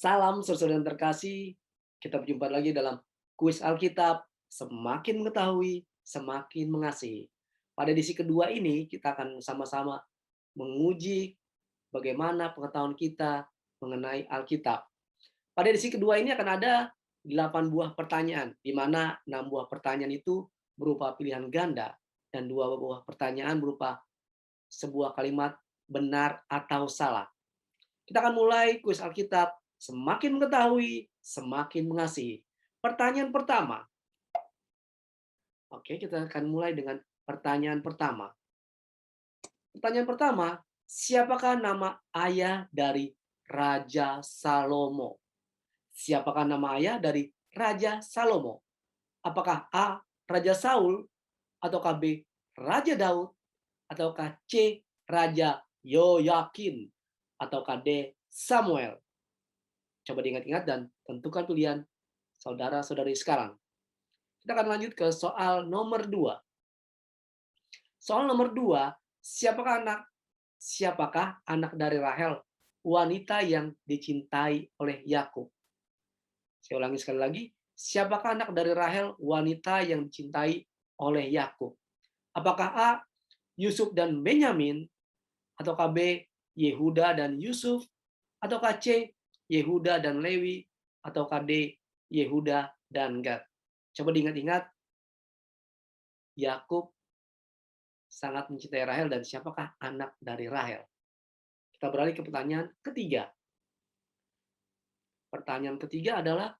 Salam saudara yang terkasih, kita berjumpa lagi dalam kuis Alkitab, semakin mengetahui, semakin mengasihi. Pada edisi kedua ini, kita akan sama-sama menguji bagaimana pengetahuan kita mengenai Alkitab. Pada edisi kedua ini akan ada 8 buah pertanyaan, di mana 6 buah pertanyaan itu berupa pilihan ganda, dan 2 buah pertanyaan berupa sebuah kalimat benar atau salah. Kita akan mulai kuis Alkitab, semakin mengetahui, semakin mengasihi. Pertanyaan pertama. Oke, kita akan mulai dengan pertanyaan pertama. Pertanyaan pertama, siapakah nama ayah dari Raja Salomo? Siapakah nama ayah dari Raja Salomo? Apakah A. Raja Saul, ataukah B. Raja Daud, ataukah C. Raja Yoyakin, ataukah D. Samuel? Coba diingat-ingat dan tentukan pilihan saudara-saudari sekarang. Kita akan lanjut ke soal nomor 2. Soal nomor 2, siapakah anak dari Rahel, wanita yang dicintai oleh Yakub? Saya ulangi sekali lagi, siapakah anak dari Rahel, wanita yang dicintai oleh Yakub? Apakah A. Yusuf dan Benyamin, ataukah B. Yehuda dan Yusuf, ataukah C. Yehuda dan Lewi, ataukah D. Yehuda dan Gad? Coba diingat-ingat, Yakub sangat mencintai Rahel, dan siapakah anak dari Rahel? Kita beralih ke pertanyaan ketiga. Pertanyaan ketiga adalah,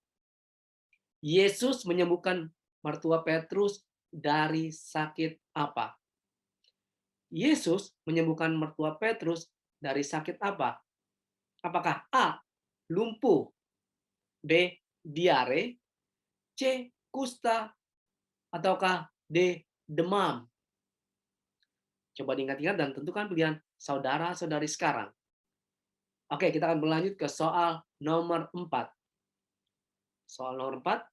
Yesus menyembuhkan mertua Petrus dari sakit apa? Yesus menyembuhkan mertua Petrus dari sakit apa? Apakah A. lumpuh, B. diare, C. kusta, ataukah D. demam? Coba diingat-ingat dan tentukan pilihan saudara-saudari sekarang. Oke, kita akan berlanjut ke soal nomor 4. Soal nomor 4.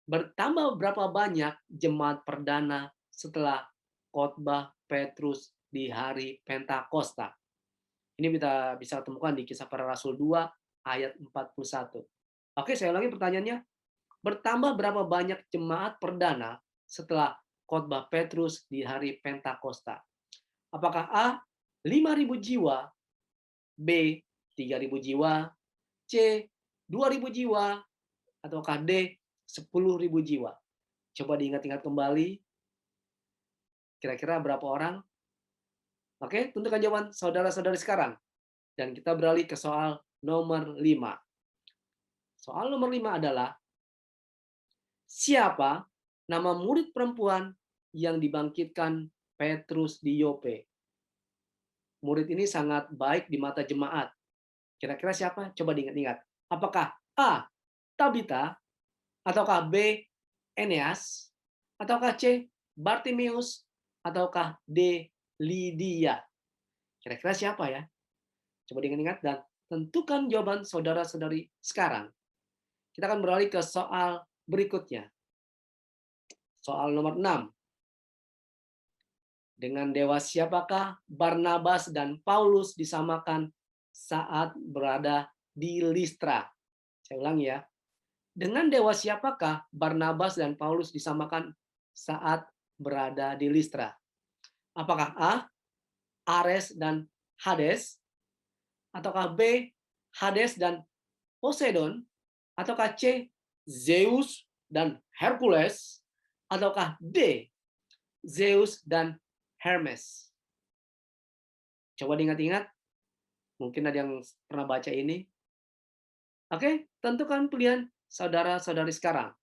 Bertambah berapa banyak jemaat perdana setelah khotbah Petrus di hari Pentakosta? Ini kita bisa temukan di Kisah Para Rasul 2 ayat 41. Oke, saya ulangi pertanyaannya. Bertambah berapa banyak jemaat perdana setelah khotbah Petrus di hari Pentakosta? Apakah A. 5.000 jiwa, B. 3.000 jiwa, C. 2.000 jiwa, ataukah D. 10.000 jiwa? Coba diingat-ingat kembali, kira-kira berapa orang? Oke, tentukan jawaban saudara-saudari sekarang. Dan kita beralih ke soal nomor 5. Soal nomor 5 adalah, siapa nama murid perempuan yang dibangkitkan Petrus di Yope? Murid ini sangat baik di mata jemaat. Kira-kira siapa? Coba diingat-ingat. Apakah A. Tabita, ataukah B. Eneas, ataukah C. Bartimius, ataukah D. Lydia? Kira-kira siapa ya? Coba diingat-ingat dan tentukan jawaban saudara-saudari sekarang. Kita akan beralih ke soal berikutnya. Soal nomor 6. Dengan dewa siapakah Barnabas dan Paulus disamakan saat berada di Listra? Saya ulangi ya. Dengan dewa siapakah Barnabas dan Paulus disamakan saat berada di Listra? Apakah A. Ares dan Hades? Ataukah B. Hades dan Poseidon? Ataukah C. Zeus dan Hercules? Ataukah D. Zeus dan Hermes? Coba diingat-ingat. Mungkin ada yang pernah baca ini. Oke, tentukan pilihan saudara-saudari sekarang.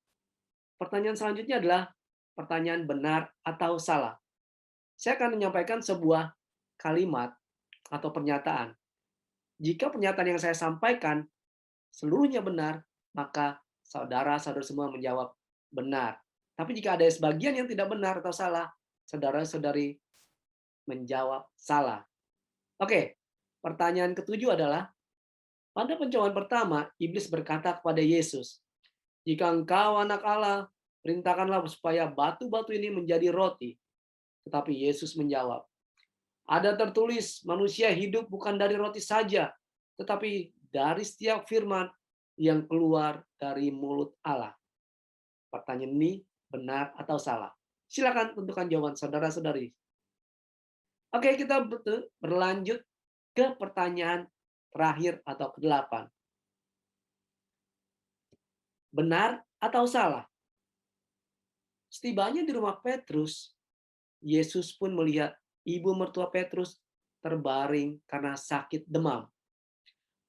Pertanyaan selanjutnya adalah pertanyaan benar atau salah. Saya akan menyampaikan sebuah kalimat atau pernyataan. Jika pernyataan yang saya sampaikan seluruhnya benar, maka saudara-saudara semua menjawab benar. Tapi jika ada sebagian yang tidak benar atau salah, saudara-saudari menjawab salah. Oke, pertanyaan ketujuh adalah, pada pencobaan pertama, iblis berkata kepada Yesus, "Jika engkau anak Allah, perintahkanlah supaya batu-batu ini menjadi roti." Tetapi Yesus menjawab, "Ada tertulis, manusia hidup bukan dari roti saja, tetapi dari setiap firman yang keluar dari mulut Allah. Pertanyaan ini benar atau salah? Silakan tentukan jawaban saudara-saudari. Oke, kita berlanjut ke pertanyaan terakhir atau ke-8. Benar atau salah? Setibanya di rumah Petrus, Yesus pun melihat ibu mertua Petrus terbaring karena sakit demam.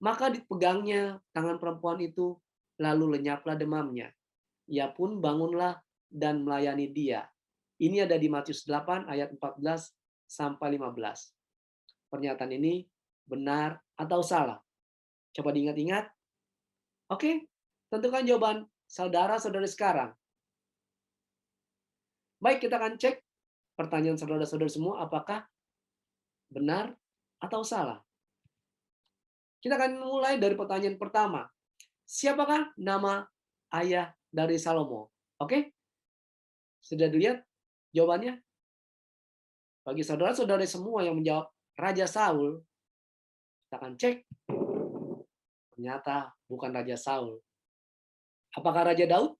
Maka dipegangnya tangan perempuan itu, lalu lenyaplah demamnya. Ia pun bangunlah dan melayani dia. Ini ada di Matius 8 ayat 14 sampai 15. Pernyataan ini benar atau salah? Coba diingat-ingat. Oke, tentukan jawaban saudara-saudari sekarang. Baik, kita akan cek pertanyaan saudara-saudari semua apakah benar atau salah. Kita akan mulai dari pertanyaan pertama. Siapakah nama ayah dari Salomo? Oke? Sudah dilihat jawabannya? Bagi saudara-saudari semua yang menjawab Raja Saul, kita akan cek. Ternyata bukan Raja Saul. Apakah Raja Daud?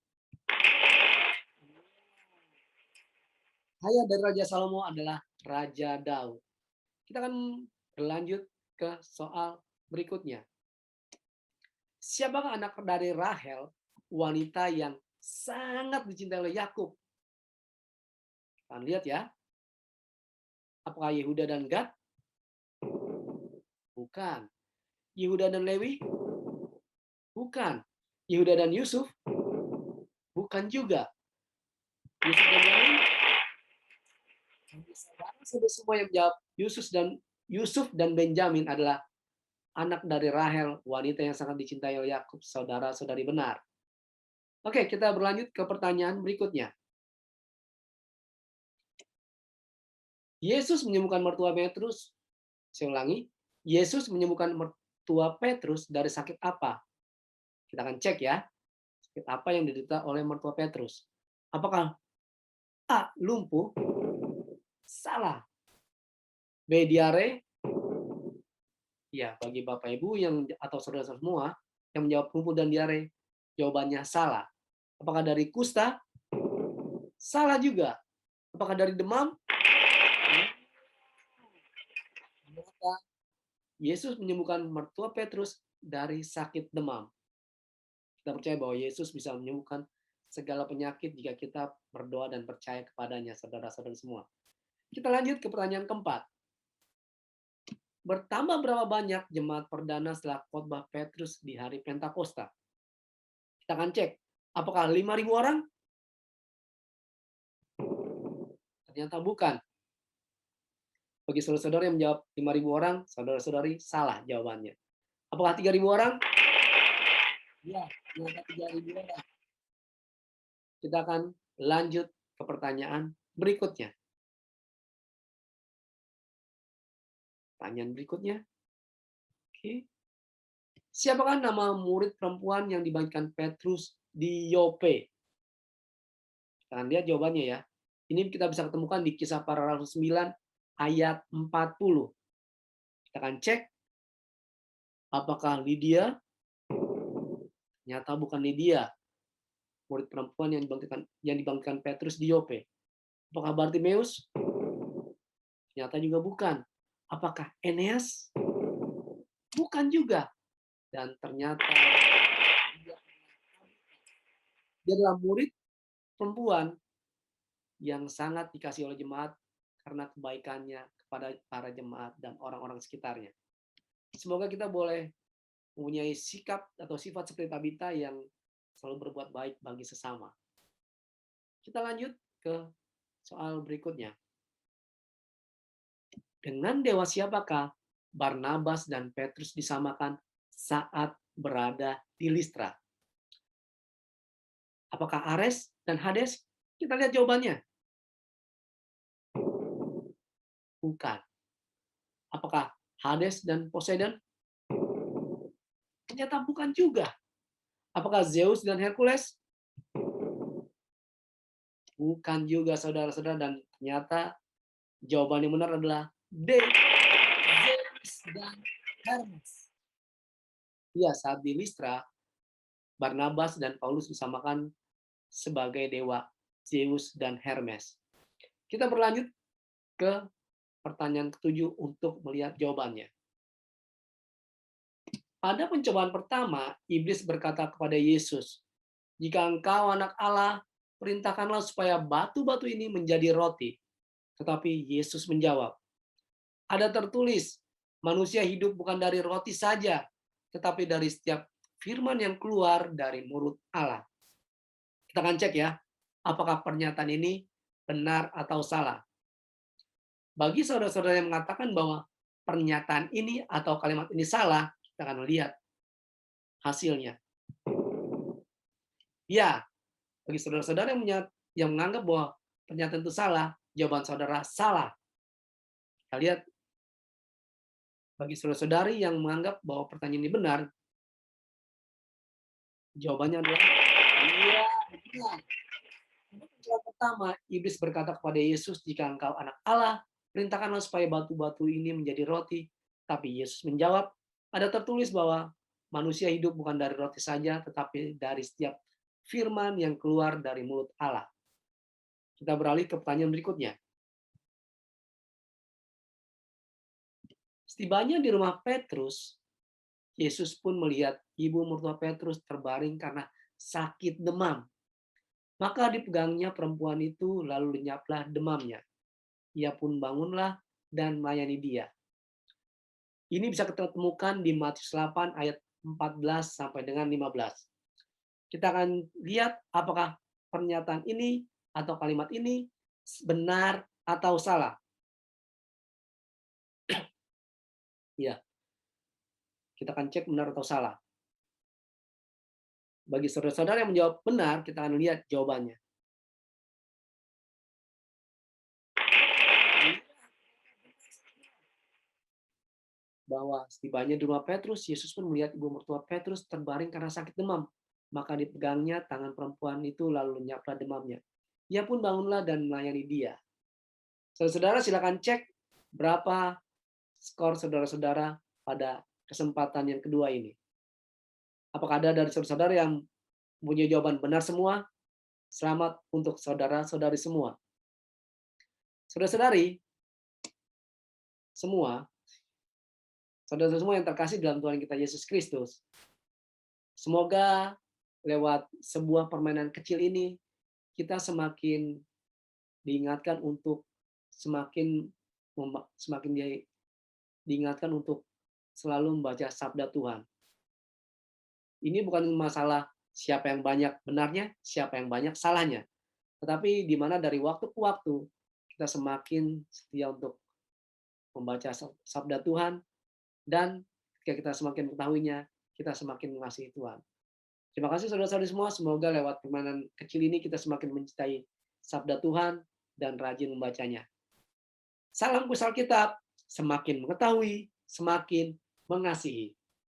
Ayah dari Raja Salomo adalah Raja Daud. Kita akan berlanjut ke soal berikutnya. Siapakah anak dari Rahel, wanita yang sangat dicintai oleh Yakub? Kita lihat ya. Apakah Yehuda dan Gad? Bukan. Yehuda dan Lewi? Bukan. Yehuda dan Yusuf? Bukan juga. Yusuf dan Lewi? Sudah semua yang menjawab Yusuf dan Benjamin adalah anak dari Rahel, wanita yang sangat dicintai oleh Yakub, saudara-saudari benar. Oke, kita berlanjut ke pertanyaan berikutnya. Yesus menyembuhkan mertua Petrus. Saya ulangi, Yesus menyembuhkan mertua Petrus dari sakit apa? Kita akan cek ya. Sakit apa yang diderita oleh mertua Petrus? Apakah A. lumpuh? Salah. B. diare? Ya, bagi Bapak Ibu yang atau saudara semua yang menjawab lumpuh dan diare, jawabannya salah. Apakah dari kusta? Salah juga. Apakah dari demam? Yesus menyembuhkan mertua Petrus dari sakit demam. Kita percaya bahwa Yesus bisa menyembuhkan segala penyakit jika kita berdoa dan percaya kepadanya, saudara-saudara semua. Kita lanjut ke pertanyaan keempat. Bertambah berapa banyak jemaat perdana setelah khotbah Petrus di hari Pentakosta? Kita akan cek. Apakah 5.000 orang? Ternyata bukan. Bagi saudara-saudara yang menjawab 5.000 orang, saudara-saudari salah jawabannya. Apakah 3.000 orang? Ya, ternyata 3.000 orang. Kita akan lanjut ke pertanyaan berikutnya. Pertanyaan berikutnya. Oke. Siapakah nama murid perempuan yang dibangkitkan Petrus di Yope? Kita akan lihat jawabannya ya. Ini kita bisa ketemukan di Kisah Para Rasul 9 ayat 40. Kita akan cek apakah Lydia? Ternyata bukan Lydia. Murid perempuan yang dibangkitkan Petrus di Yope. Apakah Bartimeus? Ternyata juga bukan. Apakah Eneas? Bukan juga. Dan ternyata dia adalah murid perempuan yang sangat dikasih oleh jemaat karena kebaikannya kepada para jemaat dan orang-orang sekitarnya. Semoga kita boleh mempunyai sikap atau sifat seperti Tabita yang selalu berbuat baik bagi sesama. Kita lanjut ke soal berikutnya. Dengan dewa siapakah Barnabas dan Petrus disamakan saat berada di Listra? Apakah Ares dan Hades? Kita lihat jawabannya. Bukan. Apakah Hades dan Poseidon? Ternyata bukan juga. Apakah Zeus dan Hercules? Bukan juga, saudara-saudara. Dan ternyata jawaban yang benar adalah D. Zeus dan Hermes. Ya, saat di Listra, Barnabas dan Paulus disamakan sebagai dewa Zeus dan Hermes. Kita berlanjut ke pertanyaan ketujuh untuk melihat jawabannya. Pada pencobaan pertama, iblis berkata kepada Yesus, "Jika engkau anak Allah, perintahkanlah supaya batu-batu ini menjadi roti." Tetapi Yesus menjawab, "Ada tertulis, manusia hidup bukan dari roti saja, tetapi dari setiap firman yang keluar dari mulut Allah." Kita akan cek ya, apakah pernyataan ini benar atau salah. Bagi saudara-saudara yang mengatakan bahwa pernyataan ini atau kalimat ini salah, kita akan lihat hasilnya. Ya, bagi saudara-saudara yang menganggap bahwa pernyataan itu salah, jawaban saudara salah. Kita lihat bagi saudara-saudari yang menganggap bahwa pertanyaan ini benar, jawabannya adalah iya, benar. Yang pertama, iblis berkata kepada Yesus, "Jika engkau anak Allah, perintahkanlah supaya batu-batu ini menjadi roti." Tapi Yesus menjawab, "Ada tertulis bahwa manusia hidup bukan dari roti saja, tetapi dari setiap firman yang keluar dari mulut Allah." Kita beralih ke pertanyaan berikutnya. Setibanya di rumah Petrus, Yesus pun melihat ibu mertua Petrus terbaring karena sakit demam. Maka dipegangnya perempuan itu, lalu lenyaplah demamnya. Ia pun bangunlah dan melayani dia. Ini bisa kita temukan di Matius 8 ayat 14 sampai dengan 15. Kita akan lihat apakah pernyataan ini atau kalimat ini benar atau salah. Ya, kita akan cek benar atau salah. Bagi saudara-saudara yang menjawab benar, kita akan lihat jawabannya. Bahwa setibanya di rumah Petrus, Yesus pun melihat ibu mertua Petrus terbaring karena sakit demam. Maka dipegangnya tangan perempuan itu, lalu lenyaplah demamnya. Ia pun bangunlah dan melayani dia. Saudara-saudara silakan cek berapa skor saudara-saudara pada kesempatan yang kedua ini. Apakah ada dari saudara-saudara yang punya jawaban benar semua? Selamat untuk saudara-saudari semua. Saudara-saudari semua, saudara semua yang terkasih dalam Tuhan kita Yesus Kristus, semoga lewat sebuah permainan kecil ini, kita semakin diingatkan untuk semakin diingatkan untuk selalu membaca sabda Tuhan. Ini bukan masalah siapa yang banyak benarnya, siapa yang banyak salahnya. Tetapi di mana dari waktu ke waktu kita semakin setia untuk membaca sabda Tuhan, dan ketika kita semakin mengetahuinya, kita semakin mengasihi Tuhan. Terima kasih saudara-saudari semua, semoga lewat permainan kecil ini kita semakin mencintai sabda Tuhan dan rajin membacanya. Salam Kusal Kitab, semakin mengetahui, semakin mengasihi.